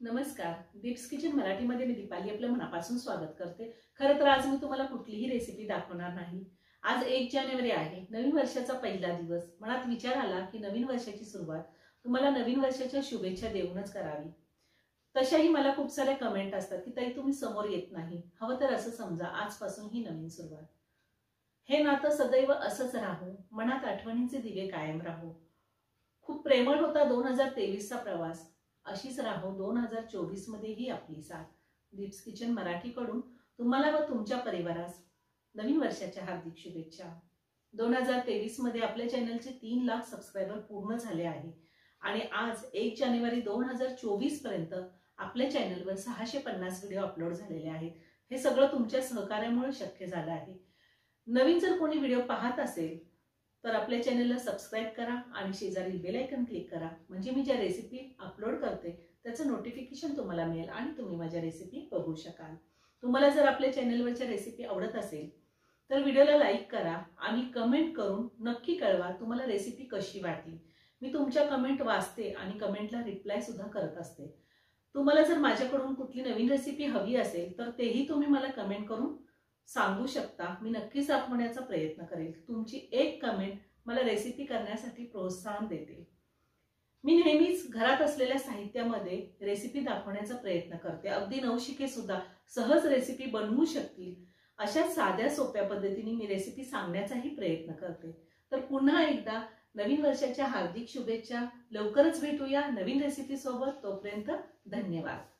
नमस्कार, दीप्स किचन मराठीमध्ये मी दीपाली आपलं मनापासून स्वागत करते। खरं तर आज मी तुम्हाला कुठलीही रेसिपी दाखवणार नाही। आज 1 जानेवारी आहे, नवीन वर्षाचा पहिला दिवस। मनात विचार आला की नवीन वर्षाची सुरुवात तुम्हाला नवीन वर्षाच्या शुभेच्छा देऊनच करावी। तशाही मला खूप सारे कमेंट असतात की ताई तुम्ही समोर येत नाही। हवं तर असं समजा आजपासून ही नवीन सुरुवात। हे नातं सदैव असंच राहू, मनात आठवणींचे दिवे कायम राहू। खूप प्रेमळ होता 2023 चा प्रवास, अशीच राहो 2024 मध्येही आपली साथ। दीप्स किचन मराठीकडून तुम्हाला व तुमच्या परिवारास नवीन वर्षाच्या हार्दिक शुभेच्छा। 2023 मध्ये आपल्या चॅनलचे 3 लाख सबस्क्रायबर पूर्ण झाले आहे आणि आज 1 जानेवारी 2024 पर्यंत आपल्या चॅनलवर 650 व्हिडिओ अपलोड झालेले आहेत। हे सगळं तुमच्या सहकार्यामुळे शक्य झालं आहे। नवीन जर कोणी व्हिडिओ पाहत असेल तर आपल्या चॅनलला सबस्क्राइब करा आणि शेजारील बेल आयकॉन क्लिक करा, म्हणजे मी ज्या रेसिपी अपलोड करते त्याचं नोटिफिकेशन तुम्हाला मिळेल आणि तुम्ही माझ्या रेसिपी बघू शकाल। तुम्हाला जर आपल्या चॅनलवरच्या रेसिपी आवडत असेल तर व्हिडिओला लाईक करा आणि कमेंट करून नक्की कळवा तुम्हाला रेसिपी कशी वाटली। मी तुमच्या कमेंट वाचते आणि कमेंटला रिप्लाय सुद्धा करत असते। तुम्हाला जर माझ्याकडून कुठली नवीन रेसिपी हवी असेल तर तेही तुम्ही मला कमेंट करून सांगू शकता। मी नक्कीच दाखवण्याचा प्रयत्न करेल। तुमची एक कमेंट मला रेसिपी करण्यासाठी प्रोत्साहन देते। मी नेहमीच घरात असलेल्या साहित्यामध्ये रेसिपी दाखवण्याचा प्रयत्न करते। अगदी नवशिके सुद्धा सहज रेसिपी बनवू शकतील अशा साध्या सोप्या पद्धतीने मी रेसिपी सांगण्याचाही प्रयत्न करते। तर पुन्हा एकदा नवीन वर्षाच्या हार्दिक शुभेच्छा। लवकरच भेटूया नवीन रेसिपी सोबत। तोपर्यंत धन्यवाद।